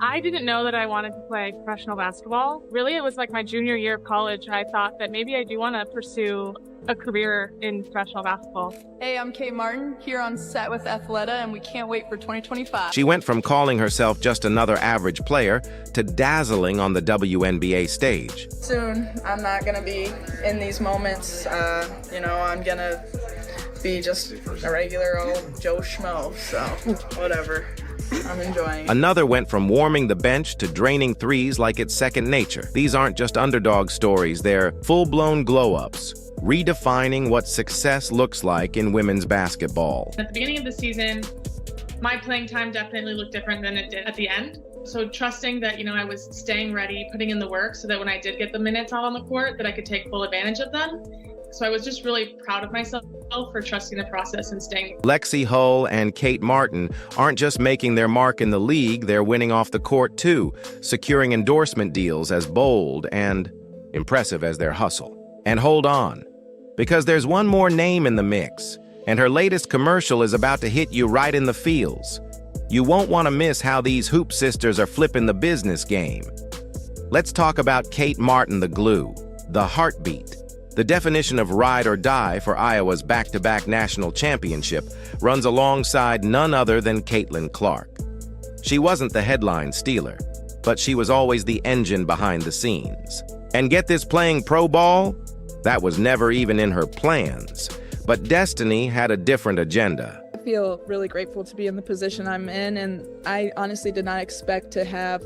I didn't know that I wanted to play professional basketball. Really, it was like my junior year of college. I thought that maybe I do want to pursue a career in professional basketball. Hey, I'm Kate Martin, here on set with Athleta, and we can't wait for 2025. She went from calling herself just another average player to dazzling on the WNBA stage. Soon, I'm not going to be in these moments. I'm going to be just a regular old Joe Schmo, so whatever. I'm enjoying it. Another went from warming the bench to draining threes like it's second nature. These aren't just underdog stories, they're full-blown glow-ups, redefining what success looks like in women's basketball. At the beginning of the season, my playing time definitely looked different than it did at the end. So trusting that, I was staying ready, putting in the work so that when I did get the minutes out on the court, that I could take full advantage of them. So I was just really proud of myself for trusting the process and staying. Lexie Hull and Kate Martin aren't just making their mark in the league, they're winning off the court too, securing endorsement deals as bold and impressive as their hustle. And hold on, because there's one more name in the mix, and her latest commercial is about to hit you right in the feels. You won't want to miss how these Hoop Sisters are flipping the business game. Let's talk about Kate Martin, the glue, the heartbeat. The definition of ride or die for Iowa's back-to-back national championship runs alongside none other than Caitlin Clark. She wasn't the headline stealer, but she was always the engine behind the scenes. And get this, playing pro ball? That was never even in her plans. But destiny had a different agenda. I feel really grateful to be in the position I'm in, and I honestly did not expect to have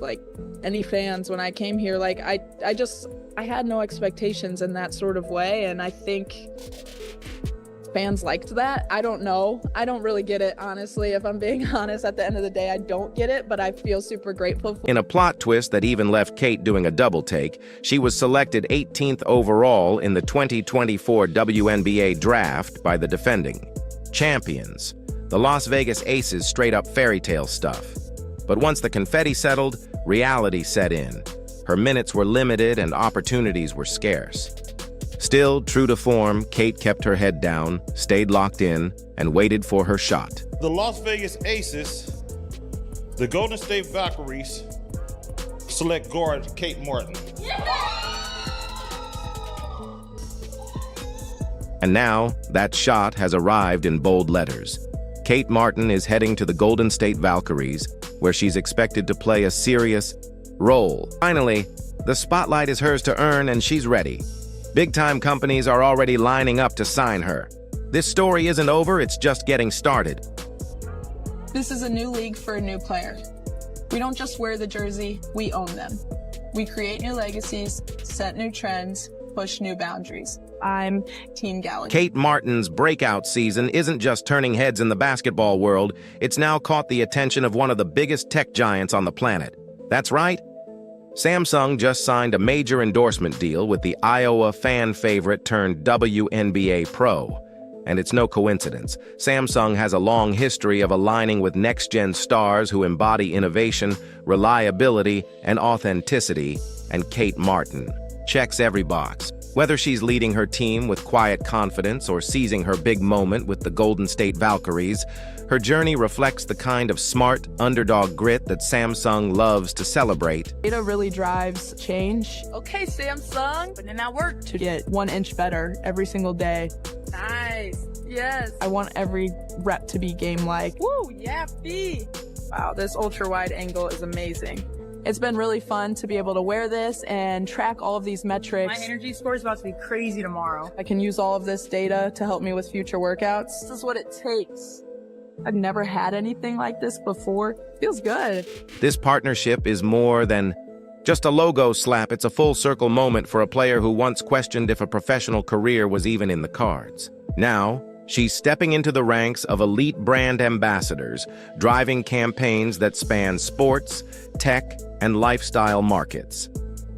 any fans when I came here. I had no expectations in that sort of way, and I think fans liked that. I don't know. I don't really get it, honestly. If I'm being honest, at the end of the day, I don't get it, but I feel super grateful for it. In a plot twist that even left Kate doing a double take, she was selected 18th overall in the 2024 WNBA draft by the defending champions, the Las Vegas Aces. Straight up fairy tale stuff. But once the confetti settled, reality set in. Her minutes were limited and opportunities were scarce. Still, true to form, Kate kept her head down, stayed locked in, and waited for her shot. The Las Vegas Aces, the Golden State Valkyries, select guard Kate Martin. And now, that shot has arrived in bold letters. Kate Martin is heading to the Golden State Valkyries, where she's expected to play a serious role. Finally, the spotlight is hers to earn, and she's ready. Big-time companies are already lining up to sign her. This story isn't over, it's just getting started. This is a new league for a new player. We don't just wear the jersey, we own them. We create new legacies, set new trends, push new boundaries. I'm Team Gallagher. Kate Martin's breakout season isn't just turning heads in the basketball world, it's now caught the attention of one of the biggest tech giants on the planet. That's right. Samsung just signed a major endorsement deal with the Iowa fan favorite turned WNBA pro. And it's no coincidence. Samsung has a long history of aligning with next-gen stars who embody innovation, reliability, and authenticity, and Kate Martin checks every box. Whether she's leading her team with quiet confidence or seizing her big moment with the Golden State Valkyries, her journey reflects the kind of smart, underdog grit that Samsung loves to celebrate. Data really drives change. Okay, Samsung, putting in that work to get 1 inch better every single day. Nice, yes. I want every rep to be game-like. Woo, yeah, B. Wow, this ultra-wide angle is amazing. It's been really fun to be able to wear this and track all of these metrics. My energy score is about to be crazy tomorrow. I can use all of this data to help me with future workouts. This is what it takes. I've never had anything like this before. Feels good. This partnership is more than just a logo slap. It's a full-circle moment for a player who once questioned if a professional career was even in the cards. Now, she's stepping into the ranks of elite brand ambassadors, driving campaigns that span sports, tech, and lifestyle markets.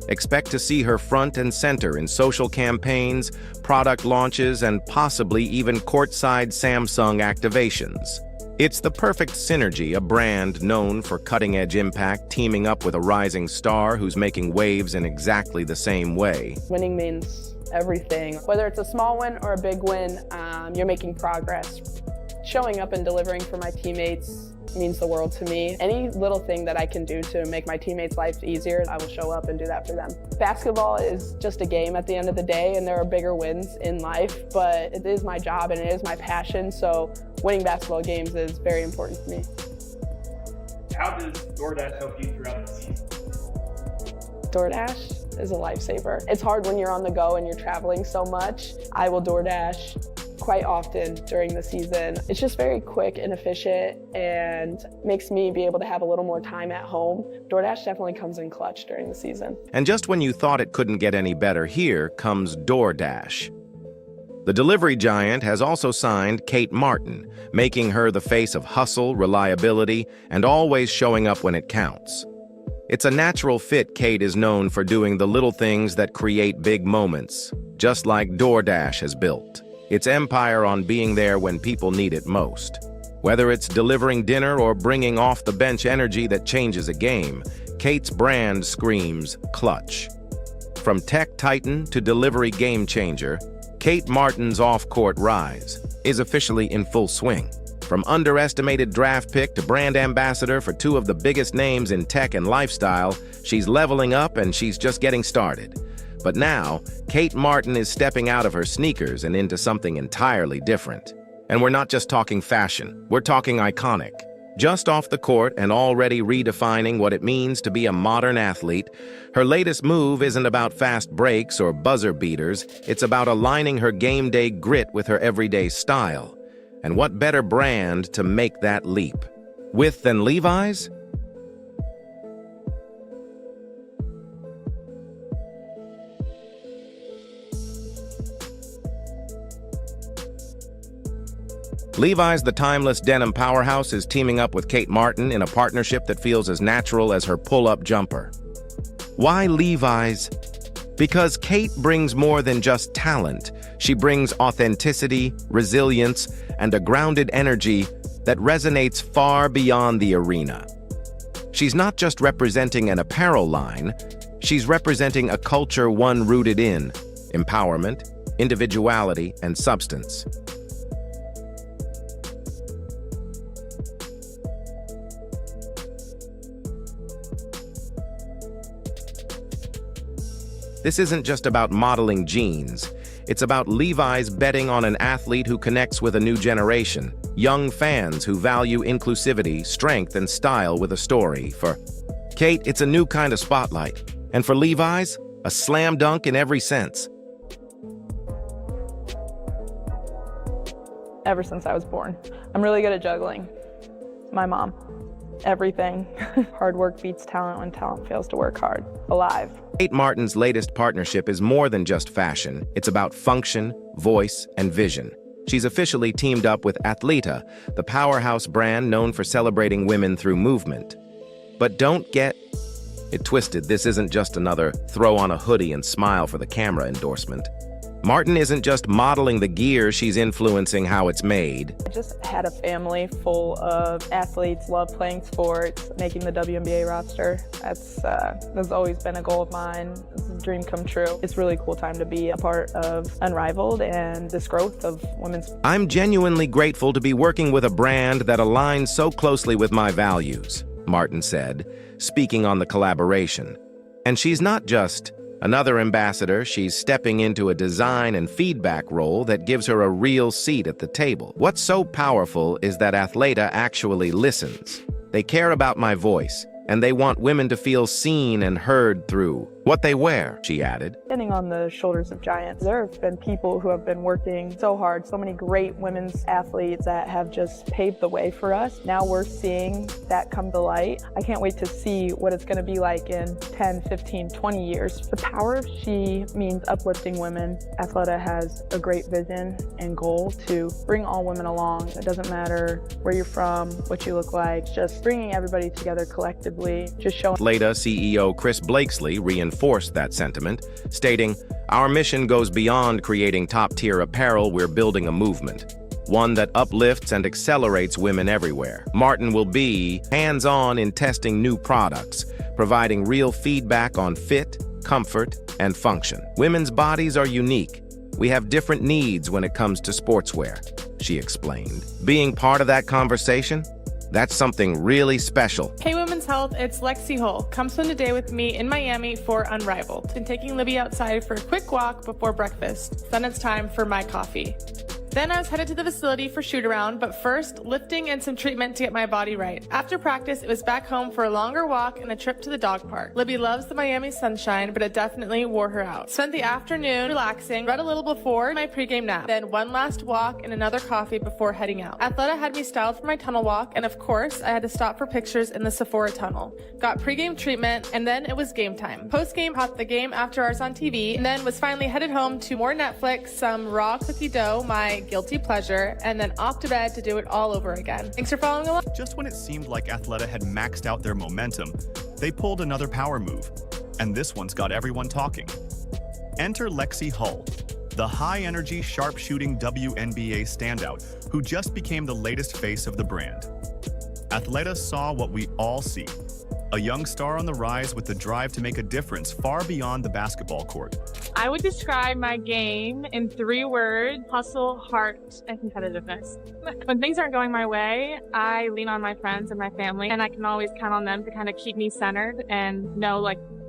Expect to see her front and center in social campaigns, product launches, and possibly even courtside Samsung activations. It's the perfect synergy, a brand known for cutting-edge impact teaming up with a rising star who's making waves in exactly the same way. Winning means everything. Whether it's a small win or a big win, you're making progress. Showing up and delivering for my teammates means the world to me. Any little thing that I can do to make my teammates' lives easier, I will show up and do that for them. Basketball is just a game at the end of the day, and there are bigger wins in life, but it is my job and it is my passion, so winning basketball games is very important to me. How does DoorDash help you throughout the season? DoorDash is a lifesaver. It's hard when you're on the go and you're traveling so much. I will DoorDash quite often during the season. It's just very quick and efficient and makes me be able to have a little more time at home. DoorDash definitely comes in clutch during the season. And just when you thought it couldn't get any better, here comes DoorDash. The delivery giant has also signed Kate Martin, making her the face of hustle, reliability, and always showing up when it counts. It's a natural fit. Kate is known for doing the little things that create big moments, just like DoorDash has built its empire on being there when people need it most. Whether it's delivering dinner or bringing off-the-bench energy that changes a game, Kate's brand screams clutch. From tech titan to delivery game changer, Kate Martin's off-court rise is officially in full swing. From underestimated draft pick to brand ambassador for two of the biggest names in tech and lifestyle, she's leveling up and she's just getting started. But now, Kate Martin is stepping out of her sneakers and into something entirely different. And we're not just talking fashion, we're talking iconic. Just off the court and already redefining what it means to be a modern athlete, her latest move isn't about fast breaks or buzzer beaters, it's about aligning her game day grit with her everyday style. And what better brand to make that leap with than Levi's? Levi's, the timeless denim powerhouse, is teaming up with Kate Martin in a partnership that feels as natural as her pull-up jumper. Why Levi's? Because Kate brings more than just talent. She brings authenticity, resilience, and a grounded energy that resonates far beyond the arena. She's not just representing an apparel line, she's representing a culture one rooted in empowerment, individuality, and substance. This isn't just about modeling jeans. It's about Levi's betting on an athlete who connects with a new generation, young fans who value inclusivity, strength, and style with a story. For Kate, it's a new kind of spotlight. And for Levi's, a slam dunk in every sense. Ever since I was born, I'm really good at juggling. My mom. Everything. Hard work beats talent when talent fails to work hard. Alive. Kate Martin's latest partnership is more than just fashion. It's about function, voice, and vision. She's officially teamed up with Athleta, the powerhouse brand known for celebrating women through movement. But don't get it twisted. This isn't just another throw on a hoodie and smile for the camera endorsement. Martin isn't just modeling the gear, she's influencing how it's made. I just had a family full of athletes, love playing sports, making the WNBA roster. That's always been a goal of mine. It's a dream come true. It's a really cool time to be a part of Unrivaled and this growth of women's. I'm genuinely grateful to be working with a brand that aligns so closely with my values, Martin said, speaking on the collaboration. And she's not just another ambassador, she's stepping into a design and feedback role that gives her a real seat at the table. What's so powerful is that Athleta actually listens. They care about my voice, and they want women to feel seen and heard through what they wear, she added. Standing on the shoulders of giants, there have been people who have been working so hard, so many great women's athletes that have just paved the way for us. Now we're seeing that come to light. I can't wait to see what it's going to be like in 10, 15, 20 years. The power of she means uplifting women. Athleta has a great vision and goal to bring all women along. It doesn't matter where you're from, what you look like, just bringing everybody together collectively, just showing. Athleta CEO Chris Blakesley reinforced that sentiment, stating, "Our mission goes beyond creating top-tier apparel, we're building a movement, one that uplifts and accelerates women everywhere." Martin will be hands-on in testing new products, providing real feedback on fit, comfort, and function. Women's bodies are unique. We have different needs when it comes to sportswear, she explained. Being part of that conversation, That's something really special. Hey Women's Health, it's Lexie Hull. Come spend a day with me in Miami for Unrivaled. Been taking Libby outside for a quick walk before breakfast. Then it's time for my coffee. Then I was headed to the facility for shoot around, but first, lifting and some treatment to get my body right. After practice, it was back home for a longer walk and a trip to the dog park. Libby loves the Miami sunshine, but it definitely wore her out. Spent the afternoon relaxing, read a little before my pregame nap, then one last walk and another coffee before heading out. Athleta had me styled for my tunnel walk, and of course, I had to stop for pictures in the Sephora tunnel. Got pregame treatment, and then it was game time. Post-game, caught the game after hours on TV, and then was finally headed home to more Netflix, some raw cookie dough, my guilty pleasure, and then off to bed to do it all over again. Thanks for following along. Just when it seemed like Athleta had maxed out their momentum, they pulled another power move, and this one's got everyone talking. Enter Lexie Hull, the high-energy, sharp-shooting WNBA standout who just became the latest face of the brand. Athleta saw what we all see, a young star on the rise with the drive to make a difference far beyond the basketball court. I would describe my game in 3 words: hustle, heart, and competitiveness. When things aren't going my way, I lean on my friends and my family, and I can always count on them to kind of keep me centered and know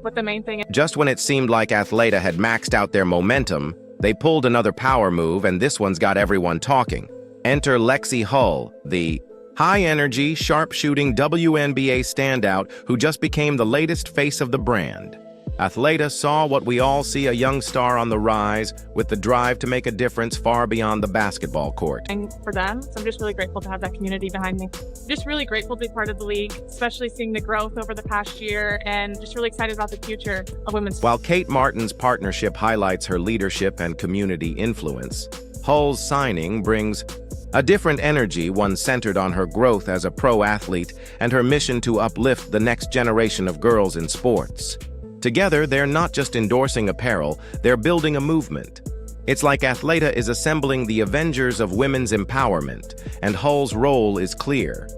what the main thing is. Just when it seemed like Athleta had maxed out their momentum, they pulled another power move, and this one's got everyone talking. Enter Lexie Hull, the high-energy, sharp-shooting WNBA standout who just became the latest face of the brand. Athleta saw what we all see: a young star on the rise with the drive to make a difference far beyond the basketball court. And for them, so I'm just really grateful to have that community behind me. Just really grateful to be part of the league, especially seeing the growth over the past year, and just really excited about the future of women's. While Kate Martin's partnership highlights her leadership and community influence, Hull's signing brings a different energy, one centered on her growth as a pro athlete and her mission to uplift the next generation of girls in sports. Together, they're not just endorsing apparel, they're building a movement. It's like Athleta is assembling the Avengers of women's empowerment, and Hull's role is clear: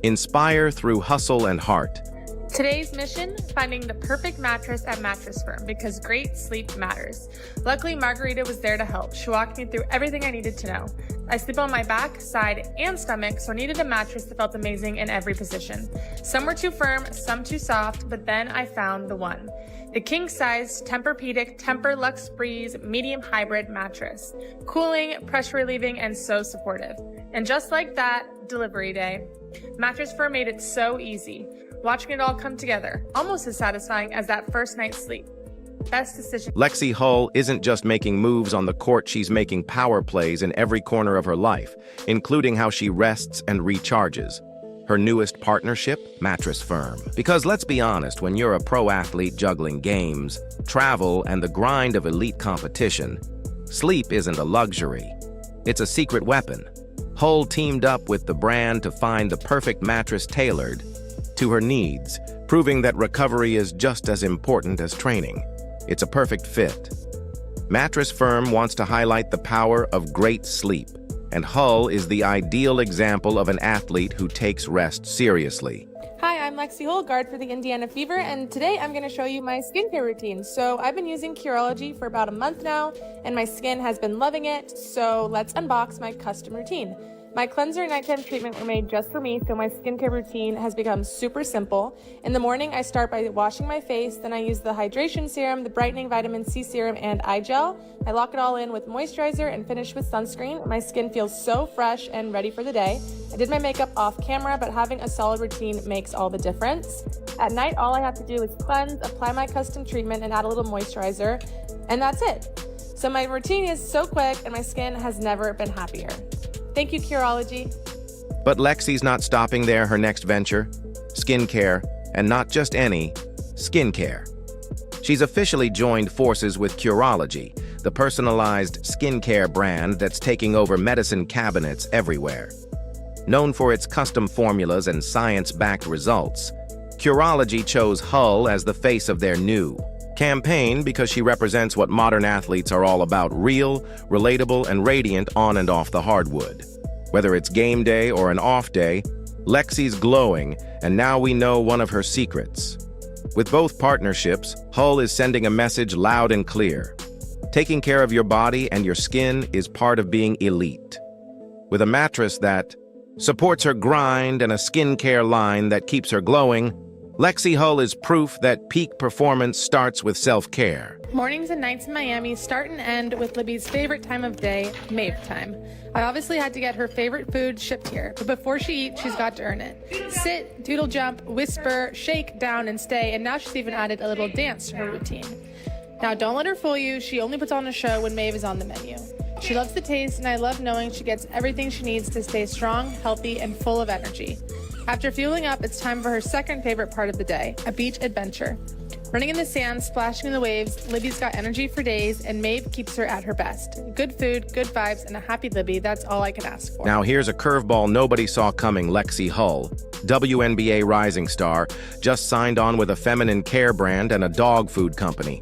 inspire through hustle and heart. Today's mission, finding the perfect mattress at Mattress Firm, because great sleep matters. Luckily, Margarita was there to help. She walked me through everything I needed to know. I sleep on my back, side, and stomach, so I needed a mattress that felt amazing in every position. Some were too firm, some too soft, but then I found the one. The king-sized Tempur-Pedic Tempur-Luxe Breeze medium hybrid mattress. Cooling, pressure relieving, and so supportive. And just like that, delivery day. Mattress Firm made it so easy. Watching it all come together, almost as satisfying as that first night's sleep. Best decision. Lexie Hull isn't just making moves on the court, she's making power plays in every corner of her life, including how she rests and recharges. Her newest partnership, Mattress Firm. Because let's be honest, when you're a pro athlete juggling games, travel, and the grind of elite competition, sleep isn't a luxury. It's a secret weapon. Hull teamed up with the brand to find the perfect mattress tailored to her needs, proving that recovery is just as important as training. It's a perfect fit. Mattress Firm wants to highlight the power of great sleep, and Hull is the ideal example of an athlete who takes rest seriously. Hi, I'm Lexie Hull, guard for the Indiana Fever, and today I'm going to show you my skincare routine. So I've been using Curology for about a month now, and my skin has been loving it, so let's unbox my custom routine. My cleanser and nighttime treatment were made just for me, so my skincare routine has become super simple. In the morning, I start by washing my face, then I use the hydration serum, the brightening vitamin C serum, and eye gel. I lock it all in with moisturizer and finish with sunscreen. My skin feels so fresh and ready for the day. I did my makeup off camera, but having a solid routine makes all the difference. At night, all I have to do is cleanse, apply my custom treatment, and add a little moisturizer, and that's it. So my routine is so quick, and my skin has never been happier. Thank you, Curology. But Lexie's not stopping there. Her next venture, skincare, and not just any skincare. She's officially joined forces with Curology, the personalized skincare brand that's taking over medicine cabinets everywhere. Known for its custom formulas and science-backed results, Curology chose Hull as the face of their new campaign because she represents what modern athletes are all about: real, relatable, and radiant on and off the hardwood. Whether it's game day or an off day, Lexie's glowing, and now we know one of her secrets. With both partnerships, Hull is sending a message loud and clear. Taking care of your body and your skin is part of being elite. With a mattress that supports her grind and a skincare line that keeps her glowing, Lexie Hull is proof that peak performance starts with self-care. Mornings and nights in Miami start and end with Libby's favorite time of day, Maeve time. I obviously had to get her favorite food shipped here, but before she eats, she's got to earn it. Sit, doodle jump, whisper, shake, down, and stay, and now she's even added a little dance to her routine. Now don't let her fool you, she only puts on a show when Maeve is on the menu. She loves the taste, and I love knowing she gets everything she needs to stay strong, healthy, and full of energy. After fueling up, it's time for her second favorite part of the day, a beach adventure. Running in the sand, splashing in the waves, Libby's got energy for days, and Maeve keeps her at her best. Good food, good vibes, and a happy Libby, that's all I can ask for. Now here's a curveball nobody saw coming. Lexie Hull, WNBA rising star, just signed on with a feminine care brand and a dog food company.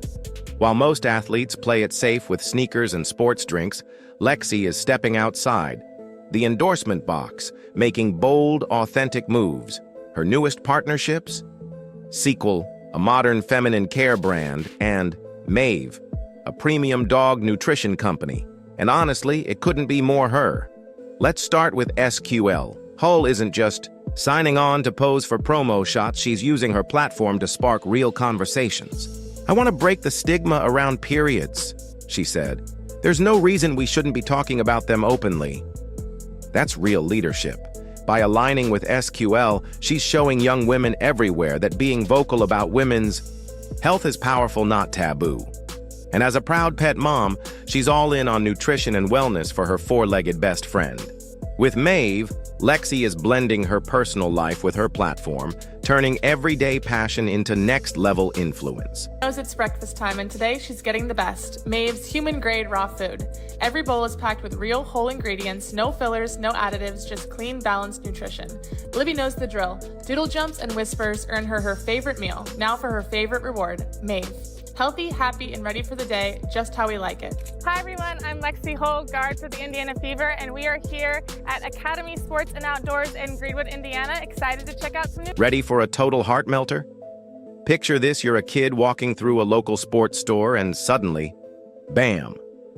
While most athletes play it safe with sneakers and sports drinks, Lexie is stepping outside. The endorsement box, making bold, authentic moves. Her newest partnerships? Sequel, a modern feminine care brand, and Maeve, a premium dog nutrition company. And honestly, it couldn't be more her. Let's start with SQL. Hull isn't just signing on to pose for promo shots, she's using her platform to spark real conversations. "I want to break the stigma around periods," she said. "There's no reason we shouldn't be talking about them openly." That's real leadership. By aligning with SQL, she's showing young women everywhere that being vocal about women's health is powerful, not taboo. And as a proud pet mom, she's all in on nutrition and wellness for her four-legged best friend. With Maeve, Lexie is blending her personal life with her platform, turning everyday passion into next-level influence. Knows it's breakfast time, and today she's getting the best, Maeve's human-grade raw food. Every bowl is packed with real whole ingredients, no fillers, no additives, just clean, balanced nutrition. Libby knows the drill. Doodle jumps and whispers earn her her favorite meal. Now for her favorite reward, Maeve. Healthy, happy, and ready for the day, just how we like it. Hi everyone, I'm Lexie Hull, guard for the Indiana Fever, and we are here at Academy Sports and Outdoors in Greenwood, Indiana. Excited to check out some new... Ready for a total heart melter? Picture this, you're a kid walking through a local sports store and suddenly, bam,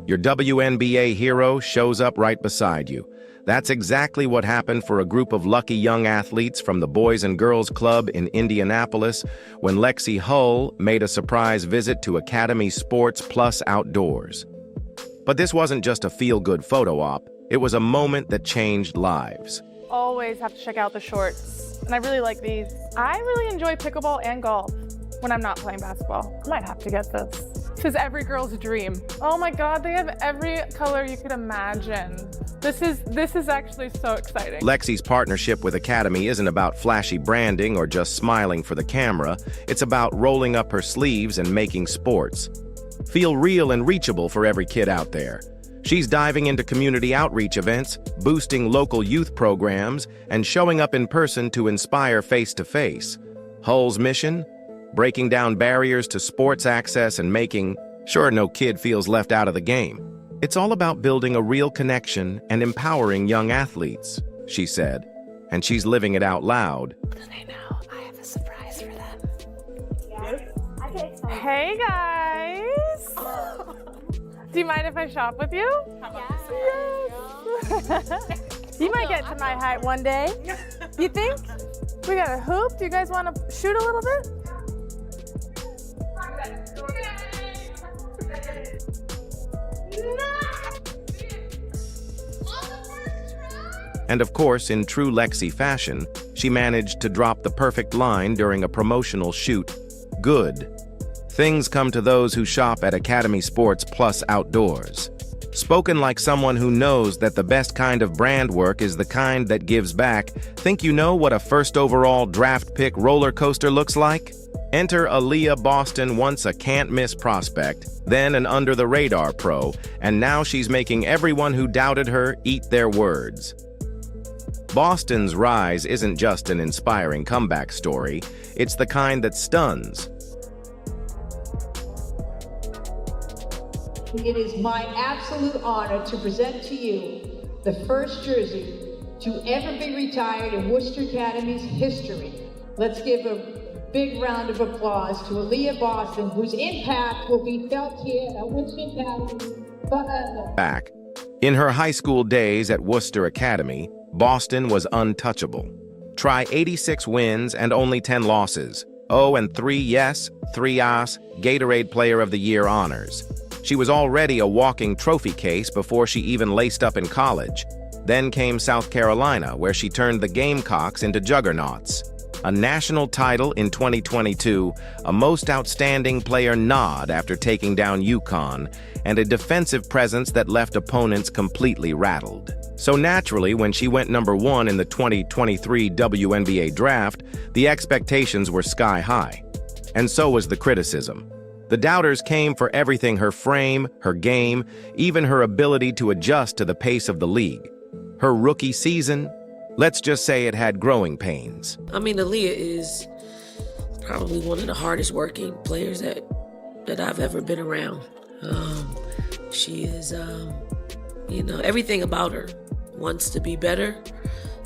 your WNBA hero shows up right beside you. That's exactly what happened for a group of lucky young athletes from the Boys and Girls Club in Indianapolis when Lexie Hull made a surprise visit to Academy Sports Plus Outdoors. But this wasn't just a feel-good photo op, it was a moment that changed lives. Always have to check out the shorts, and I really like these. I really enjoy pickleball and golf when I'm not playing basketball. I might have to get this. This is every girl's dream. Oh my God, they have every color you could imagine. This is actually so exciting. Lexie's partnership with Academy isn't about flashy branding or just smiling for the camera. It's about rolling up her sleeves and making sports feel real and reachable for every kid out there. She's diving into community outreach events, boosting local youth programs, and showing up in person to inspire face-to-face. Hull's mission? Breaking down barriers to sports access and making sure no kid feels left out of the game. It's all about building a real connection and empowering young athletes, she said, and she's living it out loud. I know, I have a surprise for them. Hey guys! Do you mind if I shop with you? Yes! You might get to my height one day. You think? We got a hoop. Do you guys want to shoot a little bit? And of course, in true Lexie fashion, she managed to drop the perfect line during a promotional shoot. Good. Things come to those who shop at Academy Sports Plus Outdoors. Spoken like someone who knows that the best kind of brand work is the kind that gives back. Think you know what a first overall draft pick roller coaster looks like? Enter Aaliyah Boston, once a can't-miss prospect, then an under-the-radar pro, and now she's making everyone who doubted her eat their words. Boston's rise isn't just an inspiring comeback story, it's the kind that stuns. It is my absolute honor to present to you the first jersey to ever be retired in Worcester Academy's history. Let's give a big round of applause to Aaliyah Boston, whose impact will be felt here at Worcester Academy forever. Back. In her high school days at Worcester Academy, Boston was untouchable. Try 86 wins and only 10 losses. Oh, and 3 yes, 3 ass, Gatorade Player of the Year honors. She was already a walking trophy case before she even laced up in college. Then came South Carolina, where she turned the Gamecocks into juggernauts. A national title in 2022, a Most Outstanding Player nod after taking down UConn, and a defensive presence that left opponents completely rattled. So naturally, when she went #1 in the 2023 WNBA draft, the expectations were sky high. And so was the criticism. The doubters came for everything: her frame, her game, even her ability to adjust to the pace of the league. Her rookie season, let's just say it had growing pains. I mean, Aaliyah is probably one of the hardest working players that I've ever been around. She is, everything about her. Wants to be better,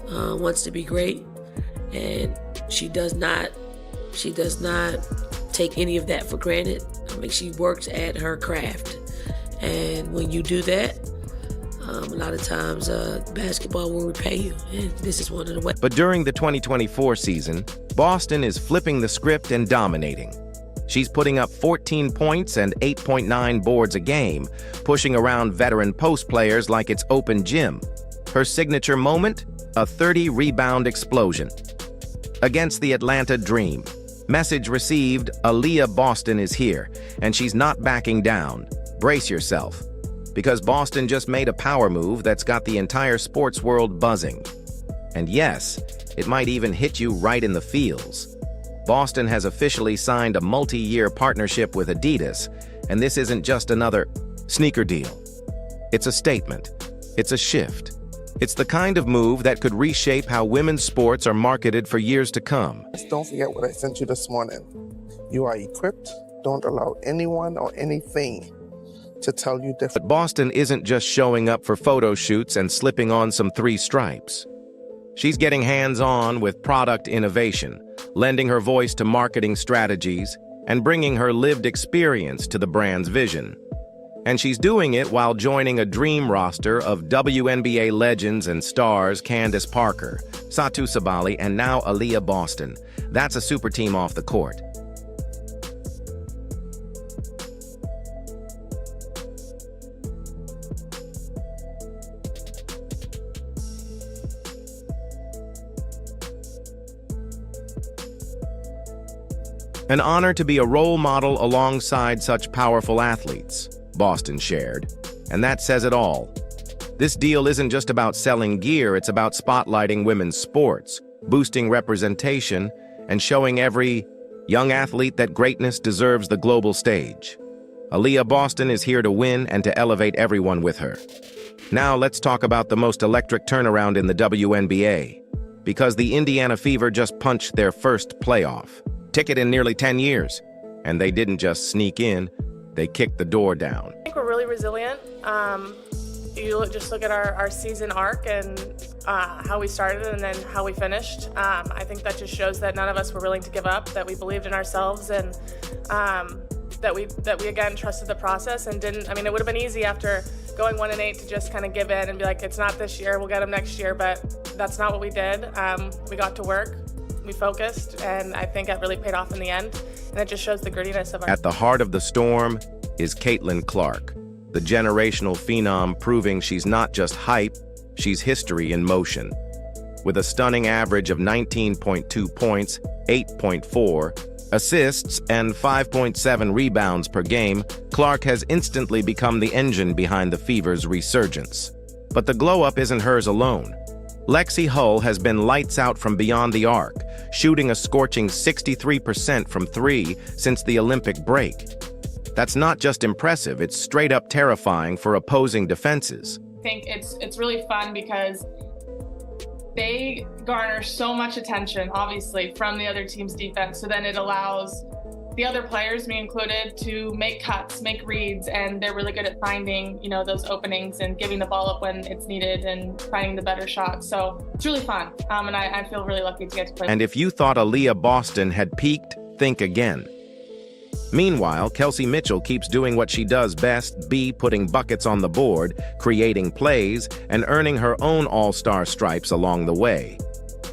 wants to be great, and she does not take any of that for granted. I mean, she works at her craft, and when you do that, a lot of times basketball will repay you, and this is one of the ways. But during the 2024 season, Boston is flipping the script and dominating. She's putting up 14 points and 8.9 boards a game, pushing around veteran post players like it's open gym. Her signature moment? A 30-rebound explosion. Against the Atlanta Dream. Message received: Aaliyah Boston is here, and she's not backing down. Brace yourself. Because Boston just made a power move that's got the entire sports world buzzing. And yes, it might even hit you right in the feels. Boston has officially signed a multi-year partnership with Adidas, and this isn't just another sneaker deal. It's a statement. It's a shift. It's the kind of move that could reshape how women's sports are marketed for years to come. Don't forget what I sent you this morning. You are equipped. Don't allow anyone or anything to tell you different. But Boston isn't just showing up for photo shoots and slipping on some 3 stripes. She's getting hands-on with product innovation, lending her voice to marketing strategies, and bringing her lived experience to the brand's vision. And she's doing it while joining a dream roster of WNBA legends and stars: Candace Parker, Satu Sabali, and now Aaliyah Boston. That's a super team off the court. An honor to be a role model alongside such powerful athletes, Boston shared. And that says it all. This deal isn't just about selling gear, it's about spotlighting women's sports, boosting representation, and showing every young athlete that greatness deserves the global stage. Aaliyah Boston is here to win and to elevate everyone with her. Now let's talk about the most electric turnaround in the WNBA. Because the Indiana Fever just punched their first playoff ticket in nearly 10 years. And they didn't just sneak in, they kicked the door down. I think we're really resilient. Just look at our season arc and how we started and then how we finished. I think that just shows that none of us were willing to give up, that we believed in ourselves, and that we again trusted the process and didn't. I mean, it would have been easy after going 1-8 to just kind of give in and be like, it's not this year, we'll get them next year. But that's not what we did. We got to work, we focused, and I think that really paid off in the end. And it just shows the grittiness of our. At the heart of the storm is Caitlin Clark, the generational phenom, proving she's not just hype, she's history in motion. With a stunning average of 19.2 points, 8.4 assists, and 5.7 rebounds per game, Clark has instantly become the engine behind the Fever's resurgence. But the glow-up isn't hers alone. Lexie Hull has been lights out from beyond the arc, shooting a scorching 63% from 3 since the Olympic break. That's not just impressive, it's straight up terrifying for opposing defenses. I think it's really fun because they garner so much attention, obviously, from the other team's defense. So then it allows the other players, me included, to make cuts, make reads, and they're really good at finding, those openings and giving the ball up when it's needed and finding the better shots. So it's really fun, and I feel really lucky to get to play. And if you thought Aaliyah Boston had peaked, think again. Meanwhile, Kelsey Mitchell keeps doing what she does best, putting buckets on the board, creating plays, and earning her own all-star stripes along the way.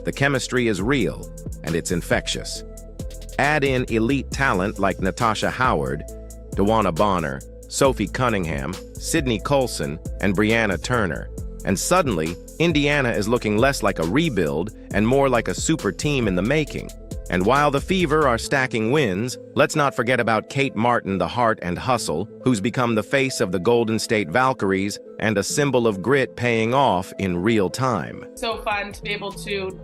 The chemistry is real, and it's infectious. Add in elite talent like Natasha Howard, DeWanna Bonner, Sophie Cunningham, Sydney Colson, and Brianna Turner, and suddenly, Indiana is looking less like a rebuild and more like a super team in the making. And while the Fever are stacking wins, let's not forget about Kate Martin, the heart and hustle, who's become the face of the Golden State Valkyries and a symbol of grit paying off in real time. So fun to be able to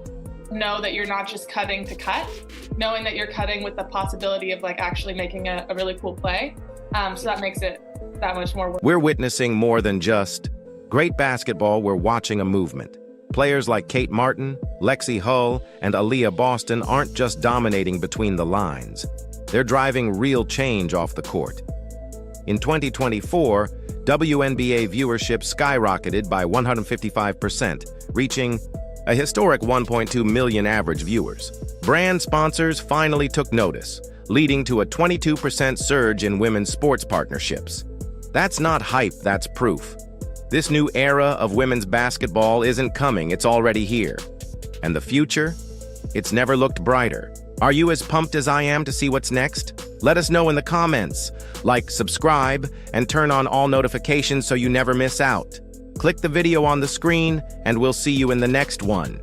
know that you're not just cutting to cut, knowing that you're cutting with the possibility of like actually making a really cool play. So that makes it that much more worth. We're witnessing more than just great basketball, we're watching a movement. Players like Kate Martin, Lexie Hull, and Aaliyah Boston aren't just dominating between the lines. They're driving real change off the court. In 2024, WNBA viewership skyrocketed by 155%, reaching a historic 1.2 million average viewers. Brand sponsors finally took notice, leading to a 22% surge in women's sports partnerships. That's not hype, that's proof. This new era of women's basketball isn't coming, it's already here. And the future? It's never looked brighter. Are you as pumped as I am to see what's next? Let us know in the comments. Like, subscribe, and turn on all notifications so you never miss out. Click the video on the screen, and we'll see you in the next one.